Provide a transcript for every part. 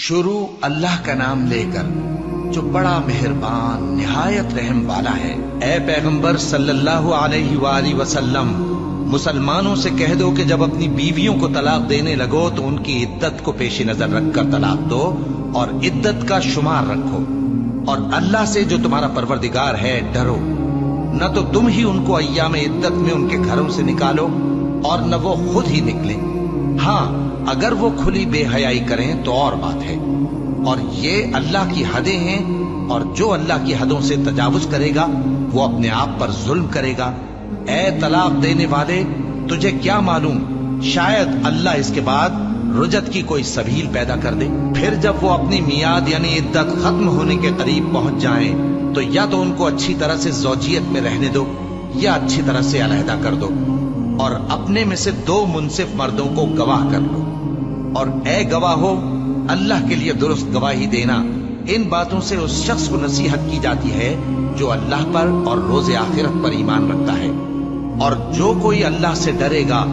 شروع اللہ کا نام لے کر جو بڑا مہربان نہایت رحم والا ہے۔ اے پیغمبر صلی اللہ علیہ وآلہ وسلم، مسلمانوں سے کہہ دو کہ جب اپنی بیویوں کو طلاق دینے لگو تو ان کی عدت کو پیش نظر رکھ کر طلاق دو اور عدت کا شمار رکھو، اور اللہ سے جو تمہارا پروردگار ہے ڈرو۔ نہ تو تم ہی ان کو ایام عدت میں ان کے گھروں سے نکالو اور نہ وہ خود ہی نکلیں، ہاں اگر وہ کھلی بے حیائی کریں تو اور بات ہے، اور یہ اللہ کی حدیں ہیں، اور جو اللہ کی حدوں سے تجاوز کرے گا وہ اپنے آپ پر ظلم کرے گا۔ اے طلاق دینے والے، تجھے کیا معلوم شاید اللہ اس کے بعد رجعت کی کوئی سبیل پیدا کر دے۔ پھر جب وہ اپنی میعاد یعنی عدت ختم ہونے کے قریب پہنچ جائیں تو یا تو ان کو اچھی طرح سے زوجیت میں رہنے دو یا اچھی طرح سے علیحدہ کر دو، اور اپنے میں سے 2 منصف مردوں کو گواہ کر لو، اور اے گواہو، اللہ کے لیے درست گواہی دینا۔ ان باتوں سے اس شخص کو نصیحت کی جاتی ہے جو اللہ پر اور روز آخرت پر ایمان رکھتا ہے، اور جو کوئی اللہ سے ڈرے گا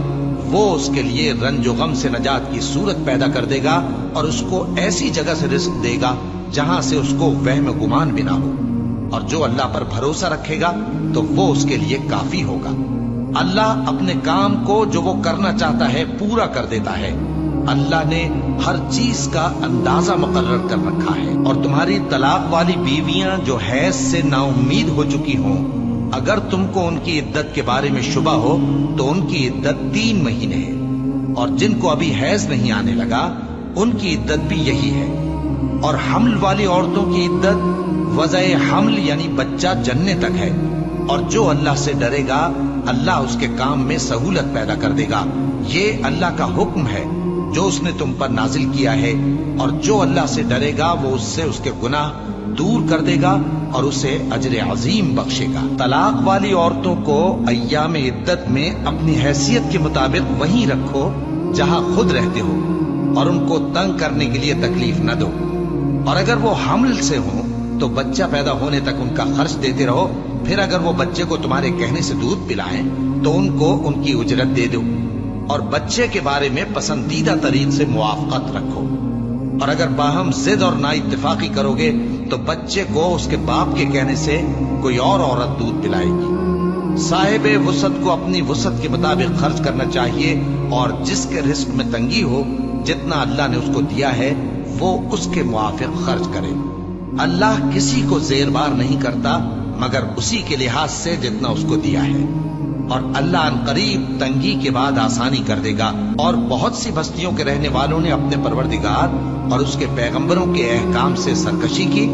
وہ اس کے لیے رنج و غم سے نجات کی صورت پیدا کر دے گا، اور اس کو ایسی جگہ سے رزق دے گا جہاں سے اس کو وہم گمان بھی نہ ہو، اور جو اللہ پر بھروسہ رکھے گا تو وہ اس کے لیے کافی ہوگا۔ اللہ اپنے کام کو جو وہ کرنا چاہتا ہے پورا کر دیتا ہے۔ اللہ نے ہر چیز کا اندازہ مقرر کر رکھا ہے۔ اور تمہاری طلاق والی بیویاں جو حیض سے نا امید ہو چکی ہوں، اگر تم کو ان کی عدت کے بارے میں شبہ ہو تو ان کی عدت 3 مہینے ہے، اور جن کو ابھی حیض نہیں آنے لگا ان کی عدت بھی یہی ہے۔ اور حمل والی عورتوں کی عدت وضع حمل یعنی بچہ جننے تک ہے، اور جو اللہ سے ڈرے گا اللہ اس کے کام میں سہولت پیدا کر دے گا۔ یہ اللہ کا حکم ہے جو اس نے تم پر نازل کیا ہے، اور جو اللہ سے ڈرے گا وہ اس سے اس کے گناہ دور کر دے گا اور اسے اجر عظیم بخشے گا۔ طلاق والی عورتوں کو ایام عدت میں اپنی حیثیت کے مطابق وہیں رکھو جہاں خود رہتے ہو، اور ان کو تنگ کرنے کے لیے تکلیف نہ دو، اور اگر وہ حمل سے ہوں تو بچہ پیدا ہونے تک ان کا خرچ دیتے رہو، پھر اگر وہ بچے کو تمہارے کہنے سے دودھ پلائیں تو ان کو ان کی اجرت دے دو، اور بچے کے بارے میں پسندیدہ طریق سے موافقت رکھو، اور اگر باہم ضد اور نا اتفاقی کرو گے تو بچے کو اس کے باپ کے کہنے سے کوئی اور عورت دودھ پلائے گی۔ صاحب وسعت کو اپنی وسعت کے مطابق خرچ کرنا چاہیے، اور جس کے رزق میں تنگی ہو جتنا اللہ نے اس کو دیا ہے وہ اس کے موافق خرچ کرے۔ اللہ کسی کو زیر بار نہیں کرتا مگر اسی کے لحاظ سے جتنا اس کو دیا ہے، اور اللہ ان قریب تنگی کے بعد آسانی کر دے گا۔ اور بہت سی بستیوں کے رہنے والوں نے اپنے پروردگار اور اس کے پیغمبروں کے احکام سے سرکشی کی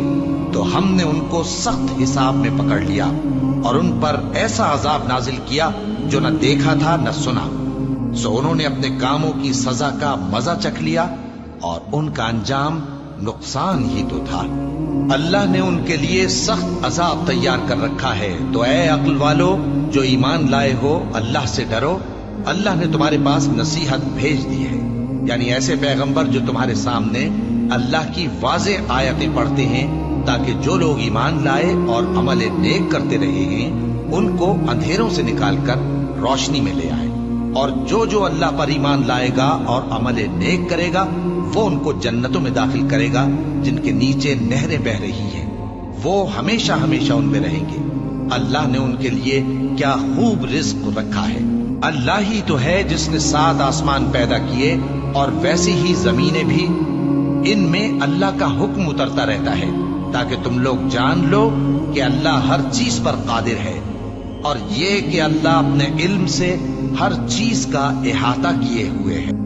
تو ہم نے ان کو سخت حساب میں پکڑ لیا، اور ان پر ایسا عذاب نازل کیا جو نہ دیکھا تھا نہ سنا، سو انہوں نے اپنے کاموں کی سزا کا مزہ چکھ لیا، اور ان کا انجام نقصان ہی تو تھا۔ اللہ نے ان کے لیے سخت عذاب تیار کر رکھا ہے، تو اے عقل والو جو ایمان لائے ہو اللہ سے ڈرو۔ اللہ نے تمہارے پاس نصیحت بھیج دی ہے، یعنی ایسے پیغمبر جو تمہارے سامنے اللہ کی واضح آیتیں پڑھتے ہیں تاکہ جو لوگ ایمان لائے اور عمل نیک کرتے رہے ہیں ان کو اندھیروں سے نکال کر روشنی میں لے آئے، اور جو اللہ پر ایمان لائے گا اور عمل نیک کرے گا وہ ان کو جنتوں میں داخل کرے گا جن کے نیچے نہریں بہ رہی ہیں، وہ ہمیشہ ہمیشہ ان میں رہیں گے۔ اللہ نے ان کے لیے کیا خوب رزق رکھا ہے۔ اللہ ہی تو ہے جس نے 7 آسمان پیدا کیے اور ویسی ہی زمینیں بھی، ان میں اللہ کا حکم اترتا رہتا ہے تاکہ تم لوگ جان لو کہ اللہ ہر چیز پر قادر ہے، اور یہ کہ اللہ اپنے علم سے ہر چیز کا احاطہ کیے ہوئے ہے۔